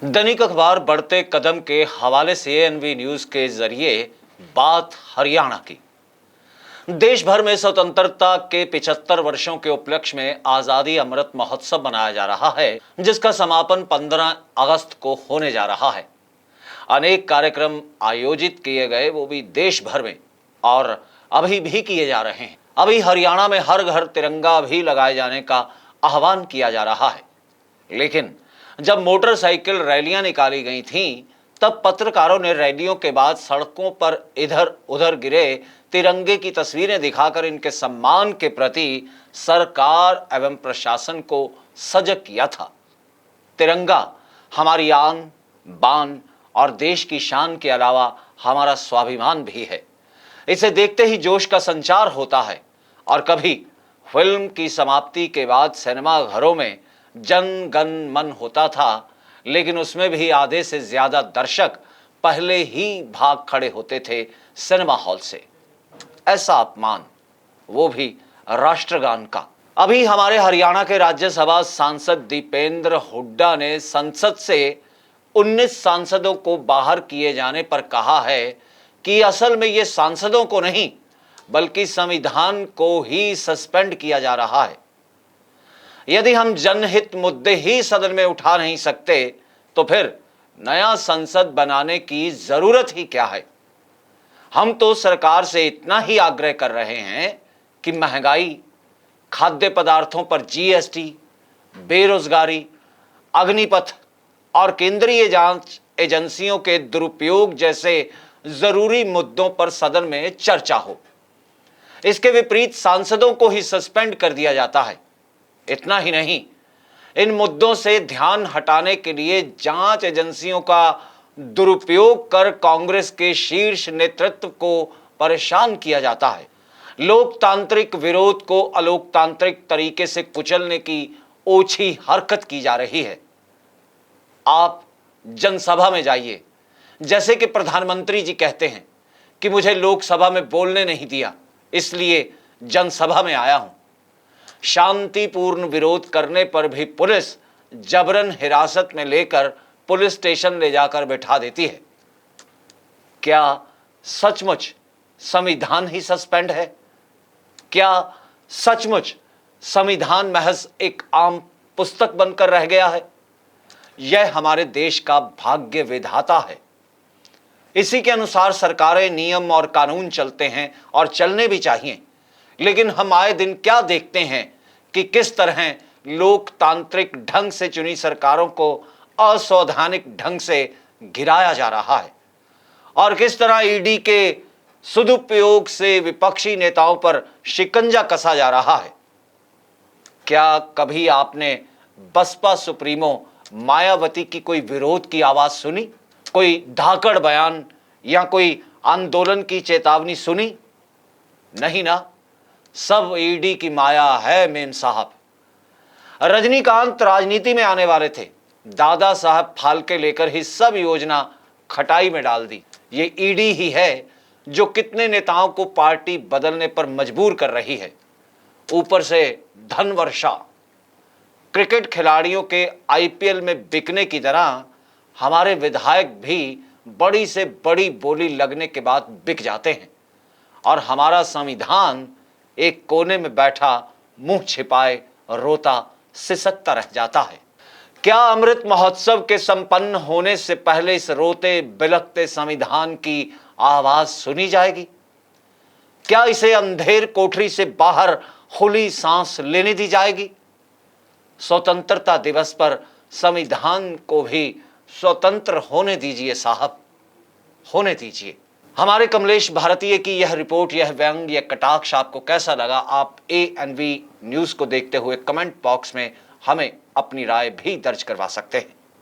दैनिक अखबार बढ़ते कदम के हवाले से एएनवी न्यूज के जरिए बात हरियाणा की। देश भर में स्वतंत्रता के 75 वर्षों के उपलक्ष्य में आजादी अमृत महोत्सव मनाया जा रहा है, जिसका समापन 15 अगस्त को होने जा रहा है। अनेक कार्यक्रम आयोजित किए गए, वो भी देश भर में, और अभी भी किए जा रहे हैं। अभी हरियाणा में हर घर तिरंगा भी लगाए जाने का आह्वान किया जा रहा है। लेकिन जब मोटरसाइकिल रैलियां निकाली गई थीं, तब पत्रकारों ने रैलियों के बाद सड़कों पर इधर उधर गिरे तिरंगे की तस्वीरें दिखाकर इनके सम्मान के प्रति सरकार एवं प्रशासन को सजग किया था। तिरंगा हमारी आन बान और देश की शान के अलावा हमारा स्वाभिमान भी है। इसे देखते ही जोश का संचार होता है। और कभी फिल्म की समाप्ति के बाद सिनेमा घरों में जन गण मन होता था, लेकिन उसमें भी आधे से ज्यादा दर्शक पहले ही भाग खड़े होते थे सिनेमा हॉल से। ऐसा अपमान, वो भी राष्ट्रगान का। अभी हमारे हरियाणा के राज्यसभा सांसद दीपेंद्र हुड्डा ने संसद से 19 सांसदों को बाहर किए जाने पर कहा है कि असल में ये सांसदों को नहीं बल्कि संविधान को ही सस्पेंड किया जा रहा है। यदि हम जनहित मुद्दे ही सदन में उठा नहीं सकते तो फिर नया संसद बनाने की जरूरत ही क्या है। हम तो सरकार से इतना ही आग्रह कर रहे हैं कि महंगाई, खाद्य पदार्थों पर जीएसटी, बेरोजगारी, अग्निपथ और केंद्रीय जांच एजेंसियों के दुरुपयोग जैसे जरूरी मुद्दों पर सदन में चर्चा हो। इसके विपरीत सांसदों को ही सस्पेंड कर दिया जाता है। इतना ही नहीं, इन मुद्दों से ध्यान हटाने के लिए जांच एजेंसियों का दुरुपयोग कर कांग्रेस के शीर्ष नेतृत्व को परेशान किया जाता है। लोकतांत्रिक विरोध को अलोकतांत्रिक तरीके से कुचलने की ओछी हरकत की जा रही है। आप जनसभा में जाइए, जैसे कि प्रधानमंत्री जी कहते हैं कि मुझे लोकसभा में बोलने नहीं दिया, इसलिए जनसभा में आया हूं। शांतिपूर्ण विरोध करने पर भी पुलिस जबरन हिरासत में लेकर पुलिस स्टेशन ले जाकर बैठा देती है। क्या सचमुच संविधान ही सस्पेंड है? क्या सचमुच संविधान महज एक आम पुस्तक बनकर रह गया है? यह हमारे देश का भाग्य विधाता है। इसी के अनुसार सरकारें, नियम और कानून चलते हैं और चलने भी चाहिए। लेकिन हम आए दिन क्या देखते हैं कि किस तरह लोकतांत्रिक ढंग से चुनी सरकारों को असंवैधानिक ढंग से गिराया जा रहा है और किस तरह ईडी के सदुपयोग से विपक्षी नेताओं पर शिकंजा कसा जा रहा है। क्या कभी आपने बसपा सुप्रीमो मायावती की कोई विरोध की आवाज सुनी? कोई धाकड़ बयान या कोई आंदोलन की चेतावनी सुनी? नहीं ना। सब ईडी की माया है मेम साहब। रजनीकांत राजनीति में आने वाले थे, दादा साहब फालके लेकर ही सब योजना खटाई में डाल दी। ये ईडी ही है जो कितने नेताओं को पार्टी बदलने पर मजबूर कर रही है। ऊपर से धन वर्षा। क्रिकेट खिलाड़ियों के आईपीएल में बिकने की तरह हमारे विधायक भी बड़ी से बड़ी बोली लगने के बाद बिक जाते हैं और हमारा संविधान एक कोने में बैठा मुंह छिपाए रोता सिसकता रह जाता है। क्या अमृत महोत्सव के संपन्न होने से पहले इस रोते बिलखते संविधान की आवाज सुनी जाएगी? क्या इसे अंधेर कोठरी से बाहर खुली सांस लेने दी जाएगी? स्वतंत्रता दिवस पर संविधान को भी स्वतंत्र होने दीजिए साहब, होने दीजिए। हमारे कमलेश भारतीय की यह रिपोर्ट, यह व्यंग, यह कटाक्ष आपको कैसा लगा? आप एएनवी न्यूज को देखते हुए कमेंट बॉक्स में हमें अपनी राय भी दर्ज करवा सकते हैं।